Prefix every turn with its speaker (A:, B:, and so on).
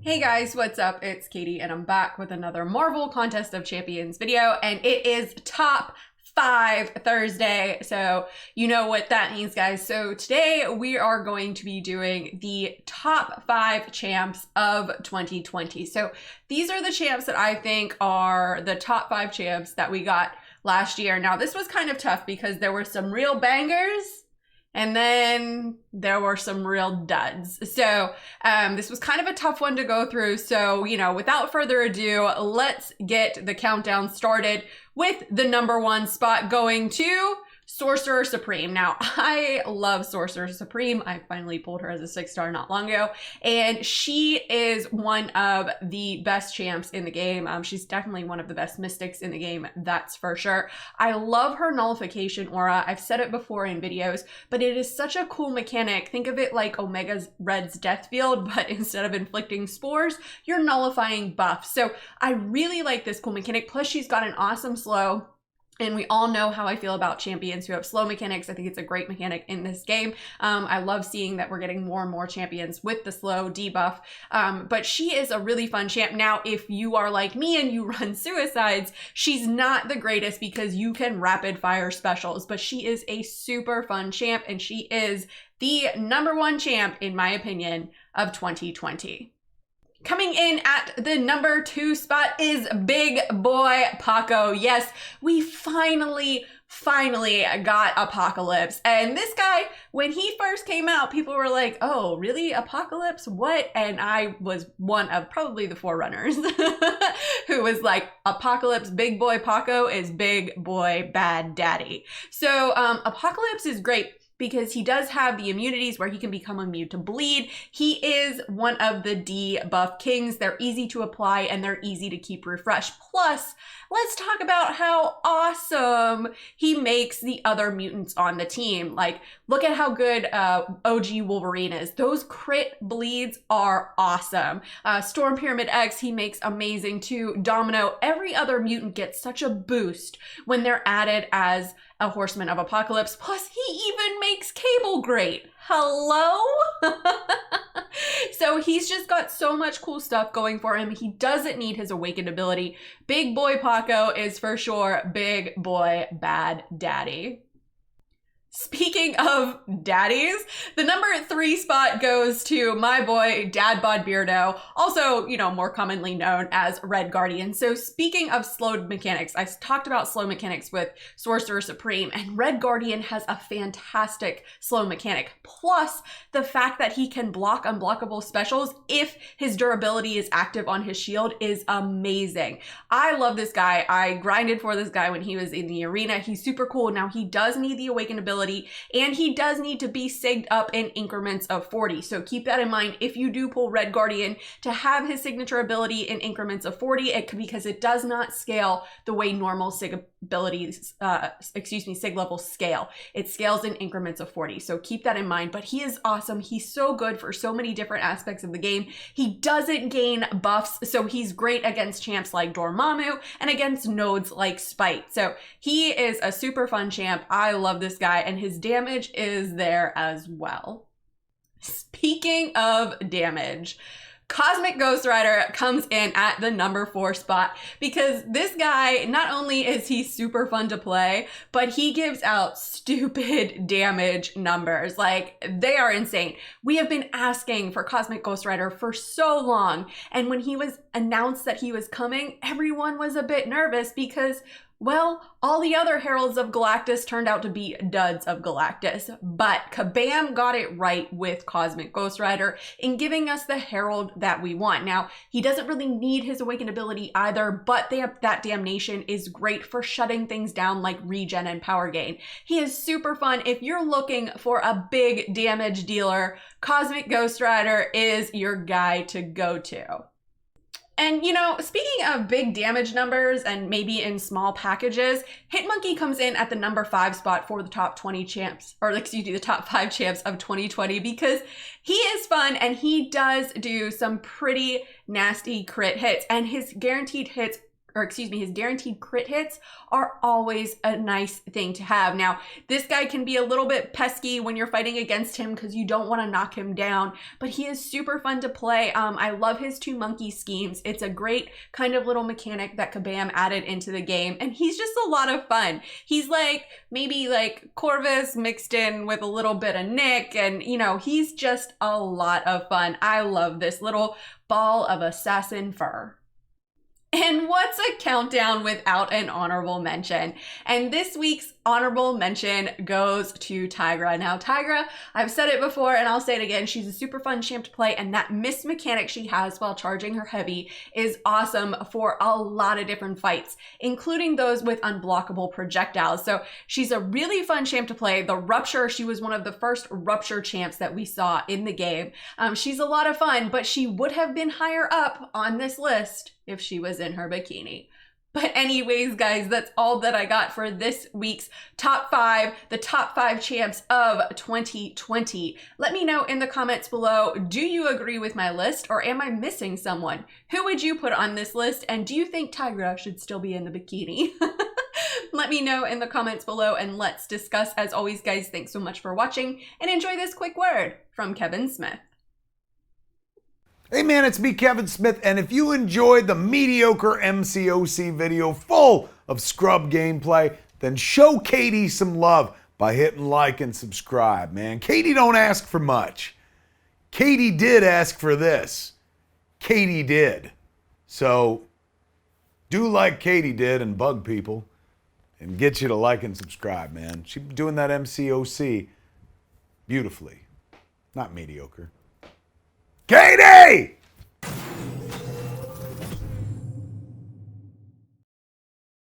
A: Hey guys, what's up? It's Katie and I'm back with another Marvel Contest of Champions video, and it is top 5 Thursday, so you know what that means, guys. So today we are going to be doing the top 5 champs of 2020. So these are the champs that I think are the top 5 champs that we got last year. Now this was kind of tough because there were some real bangers and then there were some real duds. So this was kind of a tough one to go through. So, you know, without further ado, let's get the countdown started with the number 1 spot going to Sorcerer Supreme. Now, I love Sorcerer Supreme. I finally pulled her as a 6-star not long ago, and she is one of the best champs in the game. She's definitely one of the best mystics in the game, that's for sure. I love her nullification aura. I've said it before in videos, but it is such a cool mechanic. Think of it like Omega's Red's Death Field, but instead of inflicting spores, you're nullifying buffs. So I really like this cool mechanic. Plus, she's got an awesome slow. And we all know how I feel about champions who have slow mechanics. I think it's a great mechanic in this game. I love seeing that we're getting more and more champions with the slow debuff. But she is a really fun champ. Now, if you are like me and you run suicides, she's not the greatest because you can rapid fire specials. But she is a super fun champ, and she is the number 1 champ, in my opinion, of 2020. Coming in at the number 2 spot is Big Boy Paco. Yes, we finally got Apocalypse. And this guy, when he first came out, people were like, oh, really? Apocalypse? What? And I was one of probably the forerunners who was like, Apocalypse, Big Boy Paco is Big Boy Bad Daddy. So Apocalypse is great because he does have the immunities where he can become immune to bleed. He is one of the debuff kings. They're easy to apply and they're easy to keep refreshed. Plus, let's talk about how awesome he makes the other mutants on the team. Like, look at how good OG Wolverine is. Those crit bleeds are awesome. Storm Pyramid X, he makes amazing too. Domino, every other mutant gets such a boost when they're added as a Horseman of Apocalypse. Plus, he even makes Cable great. Hello? So he's just got so much cool stuff going for him. He doesn't need his awakened ability. Big Boy Paco is for sure Big Boy Bad Daddy. Speaking of daddies, the number 3 spot goes to my boy, Dad Bod Beardo, also, you know, more commonly known as Red Guardian. So speaking of slow mechanics, I talked about slow mechanics with Sorcerer Supreme, and Red Guardian has a fantastic slow mechanic. Plus, the fact that he can block unblockable specials if his durability is active on his shield is amazing. I love this guy. I grinded for this guy when he was in the arena. He's super cool. Now, he does need the awakened ability, and he does need to be sigged up in increments of 40. So keep that in mind if you do pull Red Guardian to have his signature ability in increments of 40, because it does not scale the way normal sig abilities, sig levels scale. It scales in increments of 40. So keep that in mind. But he is awesome. He's so good for so many different aspects of the game. He doesn't gain buffs, so he's great against champs like Dormammu and against nodes like Spite. So he is a super fun champ. I love this guy, and his damage is there as well. Speaking of damage, Cosmic Ghost Rider comes in at the number 4 spot because this guy, not only is he super fun to play, but he gives out stupid damage numbers. Like, they are insane. We have been asking for Cosmic Ghost Rider for so long, and when he was announced that he was coming, everyone was a bit nervous because, well, all the other Heralds of Galactus turned out to be duds of Galactus, but Kabam got it right with Cosmic Ghost Rider in giving us the Herald that we want. Now, he doesn't really need his awakened ability either, but that damnation is great for shutting things down like regen and power gain. He is super fun. If you're looking for a big damage dealer, Cosmic Ghost Rider is your guy to go to. And, you know, speaking of big damage numbers and maybe in small packages, HitMonkey comes in at the number 5 spot for the top 20 champs, or excuse me, the top 5 champs of 2020, because he is fun and he does do some pretty nasty crit hits, and his guaranteed hits his guaranteed crit hits are always a nice thing to have. Now, this guy can be a little bit pesky when you're fighting against him because you don't want to knock him down, but he is super fun to play. I love his 2 monkey schemes. It's a great kind of little mechanic that Kabam added into the game, and he's just a lot of fun. He's like maybe like Corvus mixed in with a little bit of Nick, and you know, he's just a lot of fun. I love this little ball of assassin fur. And what's a countdown without an honorable mention? And this week's honorable mention goes to Tigra. Now, Tigra, I've said it before and I'll say it again, she's a super fun champ to play, and that miss mechanic she has while charging her heavy is awesome for a lot of different fights, including those with unblockable projectiles. So she's a really fun champ to play. The Rupture, she was one of the first Rupture champs that we saw in the game. She's a lot of fun, but she would have been higher up on this list if she was in her bikini. But anyways, guys, that's all that I got for this week's top 5, the top 5 champs of 2020. Let me know in the comments below, do you agree with my list or am I missing someone? Who would you put on this list? And do you think Tigra should still be in the bikini? Let me know in the comments below and let's discuss. As always, guys, thanks so much for watching and enjoy this quick word from Kevin Smith.
B: Hey man, it's me, Kevin Smith, and if you enjoyed the mediocre Mcoc video full of scrub gameplay, then show Katy some love by hitting like and subscribe, man. Katy don't ask for much. Katy did ask for this. Katy did. So, do like Katy did and bug people and get you to like and subscribe, man. She's doing that Mcoc beautifully. Not mediocre. Katy!